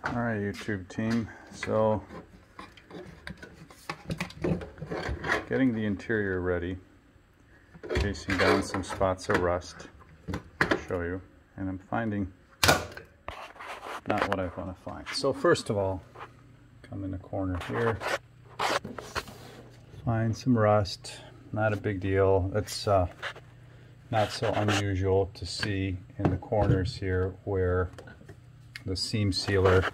Alright, YouTube team, so getting the interior ready, chasing down some spots of rust, I'll show you, and I'm finding not what I want to find. So first of all, come in the corner here, find some rust, not a big deal. It's not so unusual to see in the corners here where the seam sealer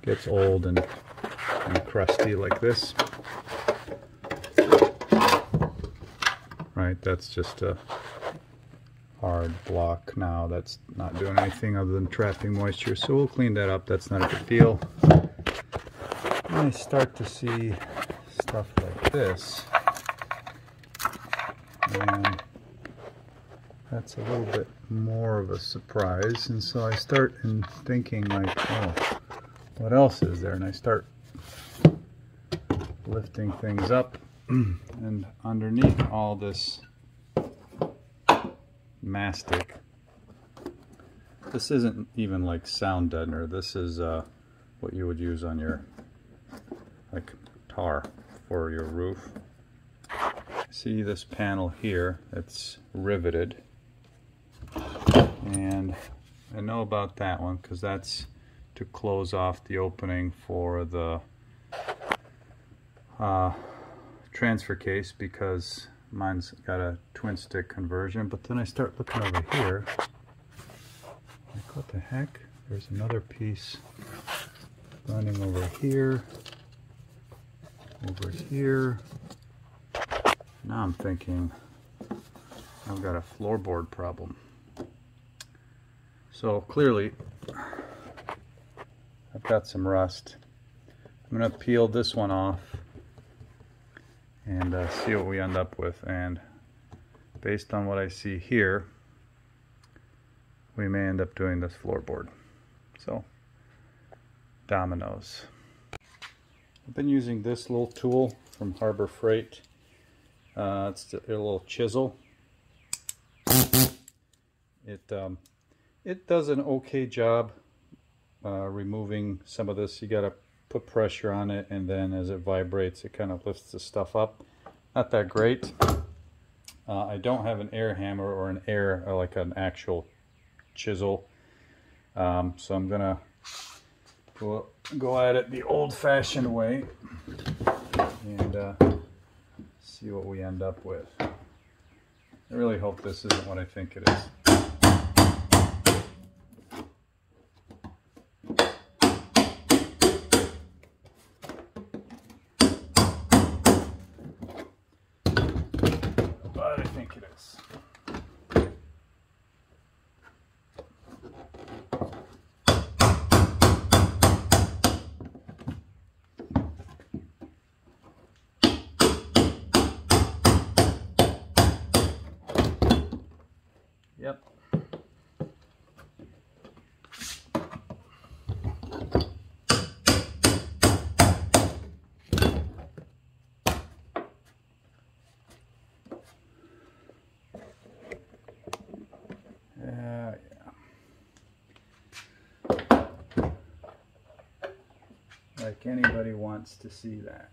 gets old and crusty like this. Right, that's just a hard block now. That's not doing anything other than trapping moisture, so we'll clean that up. That's not a big deal. And I start to see stuff like this, and that's a little bit more of a surprise. And so I start thinking like, oh, what else is there? And I start lifting things up, and underneath all this mastic, this isn't even like sound deadener. This is what you would use on your like tar for your roof. See this panel here, it's riveted, and I know about that one because that's to close off the opening for the transfer case, because mine's got a twin stick conversion. But then I start looking over here, like, what the heck? There's another piece running over here. Now I'm thinking I've got a floorboard problem. So clearly I've got some rust. I'm going to peel this one off and see what we end up with. And based on what I see here, we may end up doing this floorboard. So, dominoes. I've been using this little tool from Harbor Freight. It's a little chisel. It does an okay job removing some of this. You gotta put pressure on it, and then as it vibrates, it kind of lifts the stuff up. Not that great. I don't have an air hammer or like an actual chisel, so I'm gonna go at it the old-fashioned way and see what we end up with. I really hope this isn't what I think it is. But I think it is. Yep. Yeah. Like anybody wants to see that.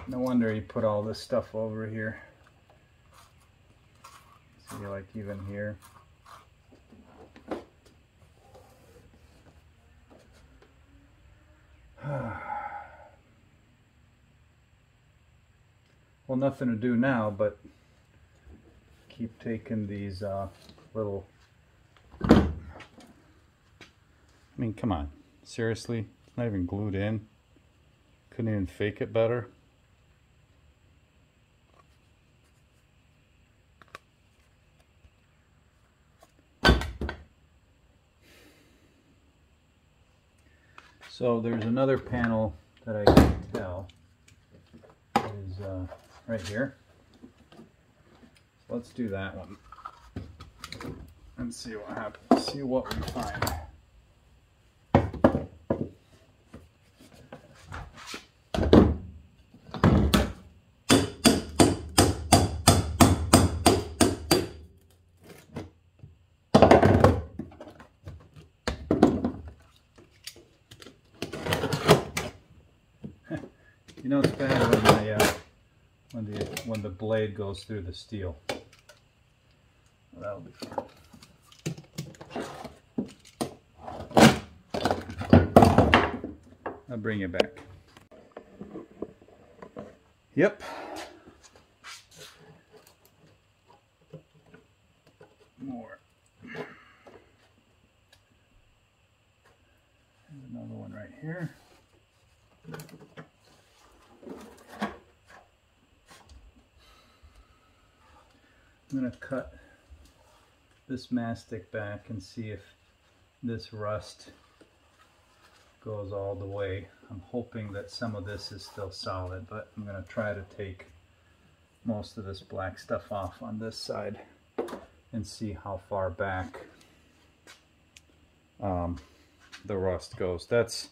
No wonder he put all this stuff over here. See, like even here. Well, nothing to do now but keep taking these little... I mean, come on. Seriously? It's not even glued in. Couldn't even fake it better. So there's another panel that I can tell is right here. So let's do that one and see what happens. See what we find. when the blade goes through the steel. That'll be fun. I'll bring it back. Yep. More. There's another one right here. I'm going to cut this mastic back and see if this rust goes all the way. I'm hoping that some of this is still solid, but I'm going to try to take most of this black stuff off on this side and see how far back the rust goes. That's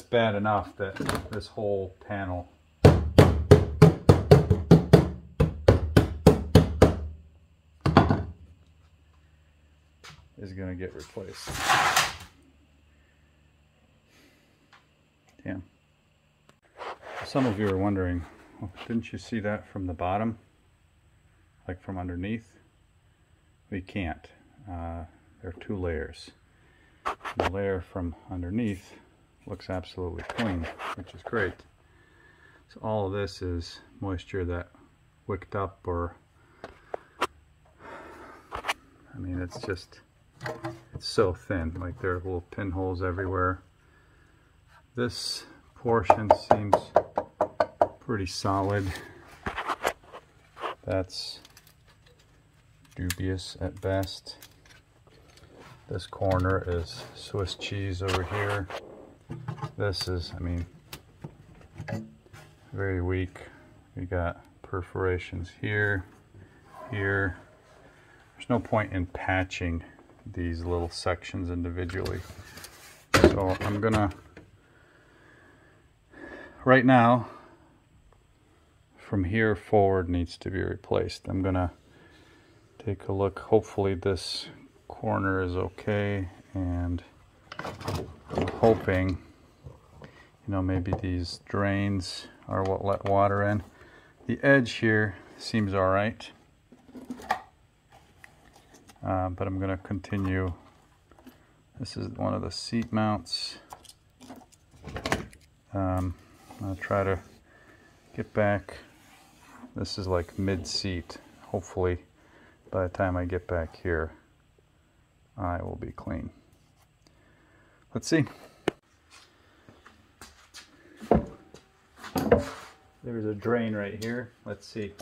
bad enough that this whole panel is going to get replaced. Damn. Some of you are wondering, well, didn't you see that from the bottom? Like from underneath? We can't. There are two layers. The layer from underneath looks absolutely clean, which is great. So all of this is moisture that wicked up, or I mean, it's so thin, like there are little pinholes everywhere. This portion seems pretty solid. That's dubious at best. This corner is Swiss cheese over here. This is, I mean, very weak. We got perforations here, here. There's no point in patching these little sections individually. So I'm gonna, right now, from here forward needs to be replaced. I'm gonna take a look. Hopefully this corner is okay, and I'm hoping, you know, maybe these drains are what let water in. The edge here seems all right, but I'm going to continue. This is one of the seat mounts. I'll try to get back. This is like mid-seat. Hopefully by the time I get back here, I will be clean. Let's see. There's a drain right here. Let's see.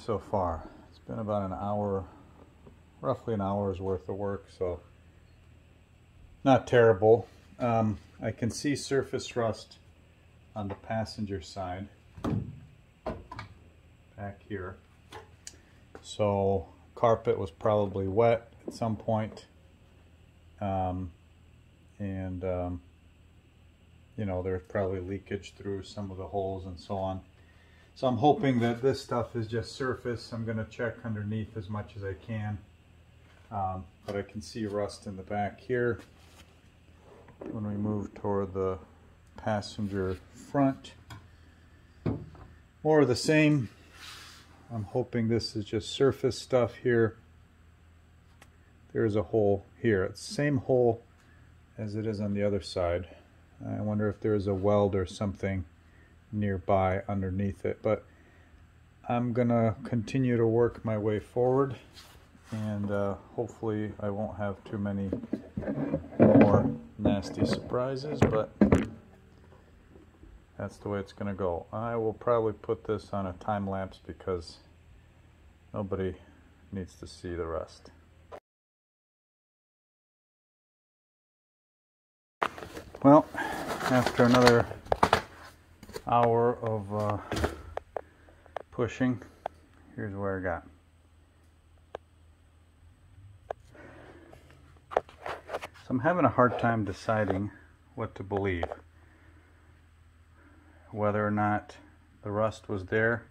So far it's been about an hour, roughly an hour's worth of work, so not terrible. I can see surface rust on the passenger side back here, so carpet was probably wet at some point, you know, there's probably leakage through some of the holes and so on. So I'm hoping that this stuff is just surface. I'm going to check underneath as much as I can. But I can see rust in the back here. When we move toward the passenger front, more of the same. I'm hoping this is just surface stuff here. There's a hole here. It's the same hole as it is on the other side. I wonder if there's a weld or something nearby underneath it, but I'm gonna continue to work my way forward, and hopefully I won't have too many more nasty surprises, but that's the way it's gonna go. I will probably put this on a time lapse because nobody needs to see the rest. Well, after another hour of pushing, here's where I got. So I'm having a hard time deciding what to believe. Whether or not the rust was there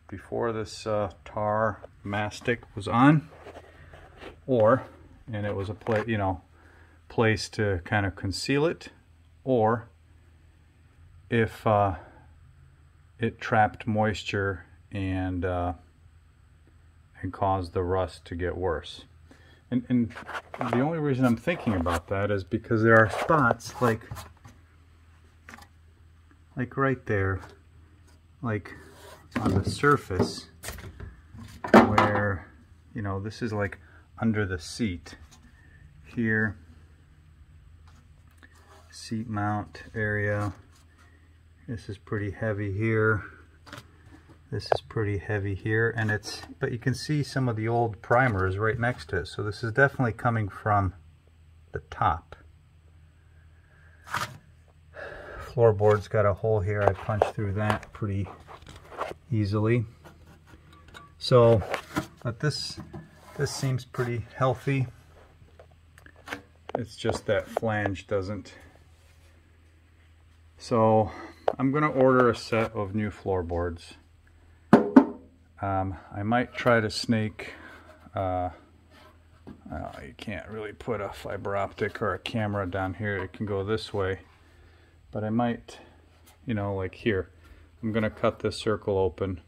before this tar mastic was on, and it was a place to kind of conceal it, or if it trapped moisture and caused the rust to get worse. And the only reason I'm thinking about that is because there are spots like right there, like on the surface, where, you know, this is like under the seat here, seat mount area. This is pretty heavy here. This is pretty heavy here, and but you can see some of the old primers right next to it. So this is definitely coming from the top. Floorboard's got a hole here. I punched through that pretty easily. So, but this seems pretty healthy. It's just that flange doesn't. So I'm going to order a set of new floorboards. I might try to snake, you can't really put a fiber optic or a camera down here. It can go this way. But I might, you know, like here, I'm going to cut this circle open.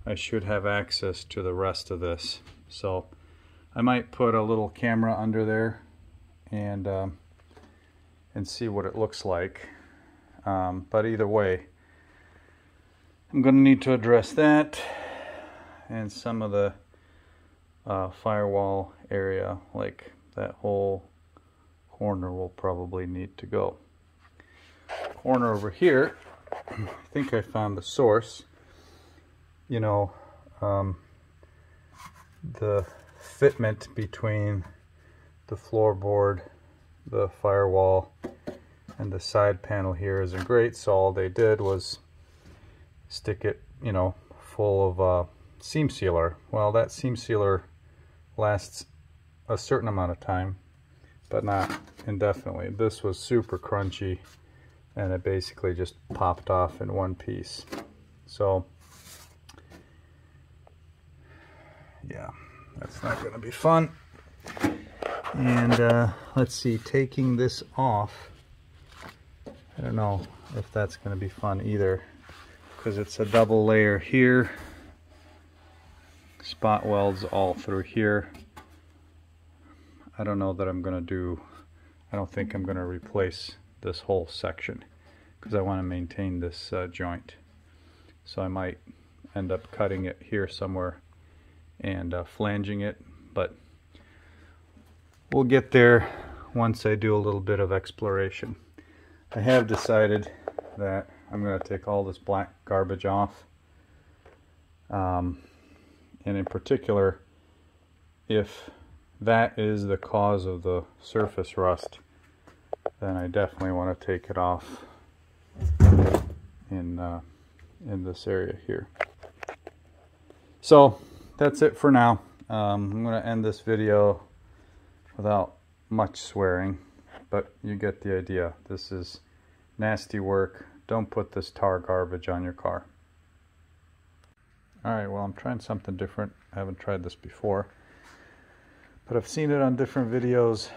I should have access to the rest of this. So I might put a little camera under there and see what it looks like. But either way, I'm going to need to address that and some of the firewall area, like that whole corner will probably need to go. Corner over here, I think I found the source. You know, the fitment between the floorboard, the firewall, and the side panel here isn't great, so all they did was stick it, you know, full of seam sealer. Well, that seam sealer lasts a certain amount of time, but not indefinitely. This was super crunchy, and it basically just popped off in one piece. So yeah, that's not going to be fun. And let's see, taking this off, I don't know if that's going to be fun either, because it's a double layer here, spot welds all through here. I don't know that I'm going to do, I don't think I'm going to replace this whole section because I want to maintain this joint. So I might end up cutting it here somewhere and flanging it, but we'll get there once I do a little bit of exploration. I have decided that I'm going to take all this black garbage off, and in particular, if that is the cause of the surface rust, then I definitely want to take it off in this area here. So that's it for now. I'm going to end this video without much swearing, but you get the idea. This is nasty work. Don't put this tar garbage on your car. Alright, well, I'm trying something different. I haven't tried this before, but I've seen it on different videos,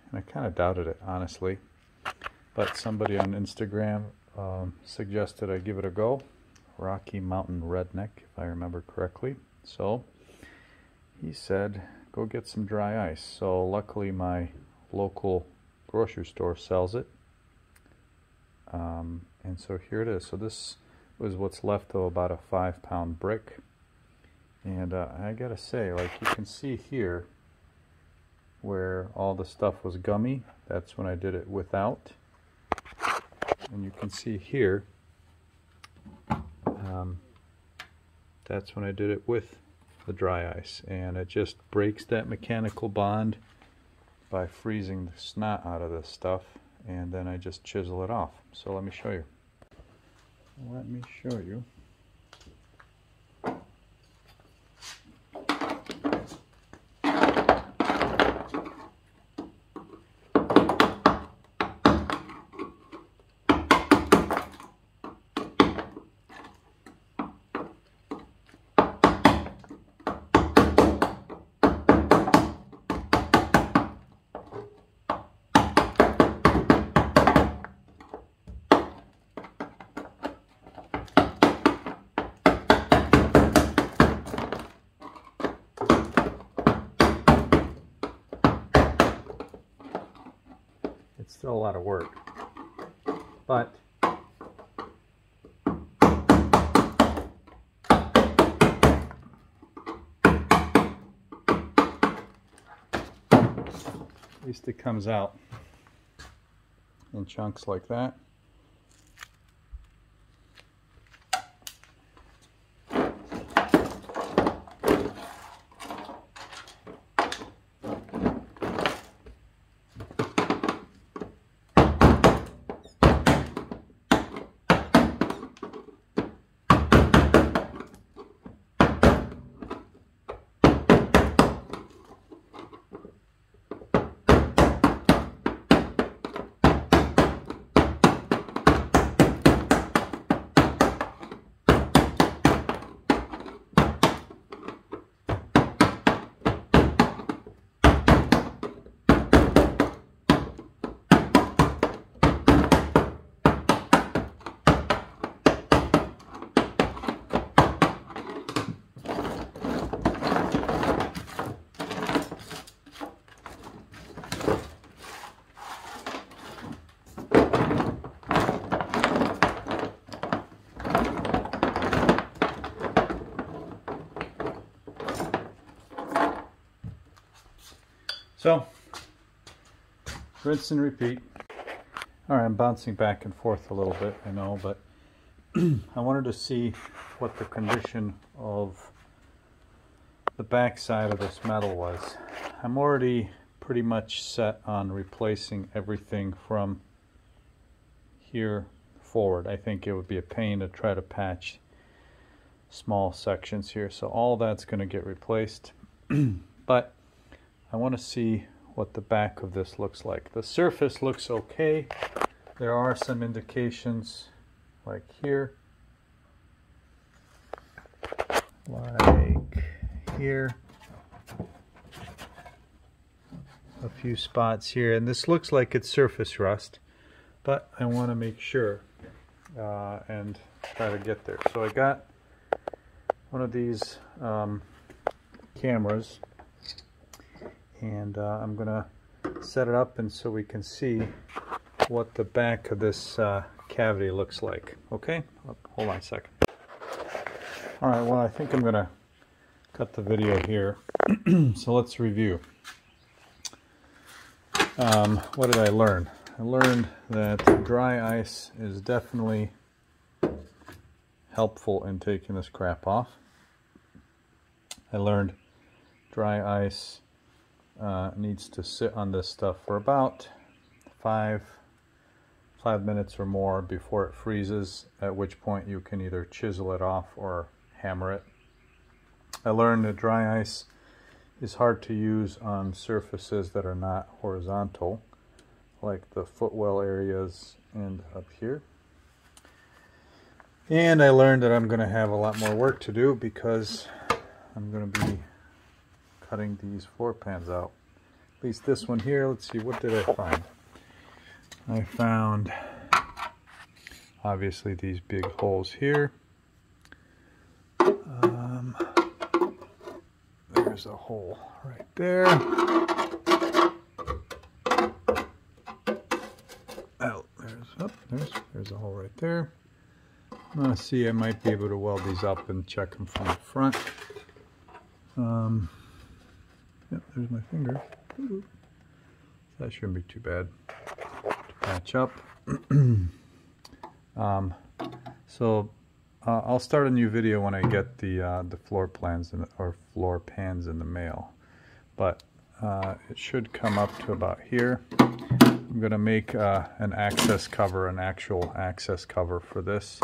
and I kind of doubted it, honestly. But somebody on Instagram suggested I give it a go. Rocky Mountain Redneck, if I remember correctly. So he said, go get some dry ice. So luckily my local grocery store sells it. And so here it is. So this was what's left of about a 5-pound brick. And I gotta say, like you can see here where all the stuff was gummy, that's when I did it without. And you can see here, that's when I did it with the dry ice. And it just breaks that mechanical bond by freezing the snot out of this stuff. And then I just chisel it off. So let me show you. It's still a lot of work, but at least it comes out in chunks like that. So, rinse and repeat. Alright, I'm bouncing back and forth a little bit, I know, but I wanted to see what the condition of the back side of this metal was. I'm already pretty much set on replacing everything from here forward. I think it would be a pain to try to patch small sections here, so all that's going to get replaced. But I want to see what the back of this looks like. The surface looks okay. There are some indications like here, like here, a few spots here, and this looks like it's surface rust, but I want to make sure and try to get there. So I got one of these cameras, and I'm gonna set it up and so we can see what the back of this cavity looks like. Okay, hold on a second. Alright, well, I think I'm gonna cut the video here. So let's review. What did I learn? I learned that dry ice is definitely helpful in taking this crap off. I learned dry ice needs to sit on this stuff for about 5 minutes or more before it freezes, at which point you can either chisel it off or hammer it. I learned that dry ice is hard to use on surfaces that are not horizontal, like the footwell areas and up here. And I learned that I'm going to have a lot more work to do because I'm going to be cutting these floor pans out. At least this one here. Let's see, what did I find? I found obviously these big holes here. There's a hole right there. Oh, there's a hole right there. Let's see, I might be able to weld these up and check them from the front. Yep, there's my finger. That shouldn't be too bad to patch up. I'll start a new video when I get the floor plans or floor pans in the mail, but it should come up to about here. I'm going to make an access cover, an actual access cover for this,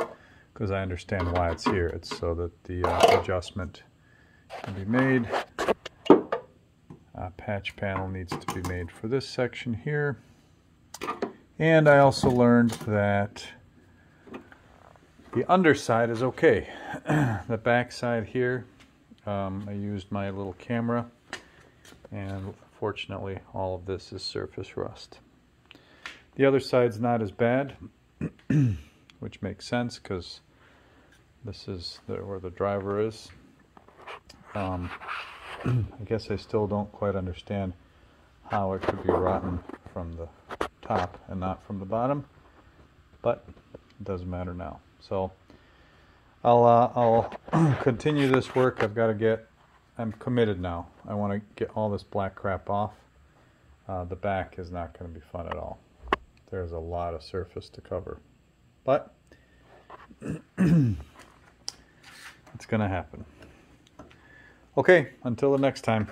because I understand why it's here. It's so that the adjustment can be made. Patch panel needs to be made for this section here. And I also learned that the underside is okay. The back side here, I used my little camera, and fortunately all of this is surface rust. The other side's not as bad, which makes sense because this is where the driver is. I guess I still don't quite understand how it could be rotten from the top and not from the bottom, but it doesn't matter now. So I'll continue this work. I'm committed now. I want to get all this black crap off. The back is not going to be fun at all. There's a lot of surface to cover, but it's going to happen. Okay, until the next time.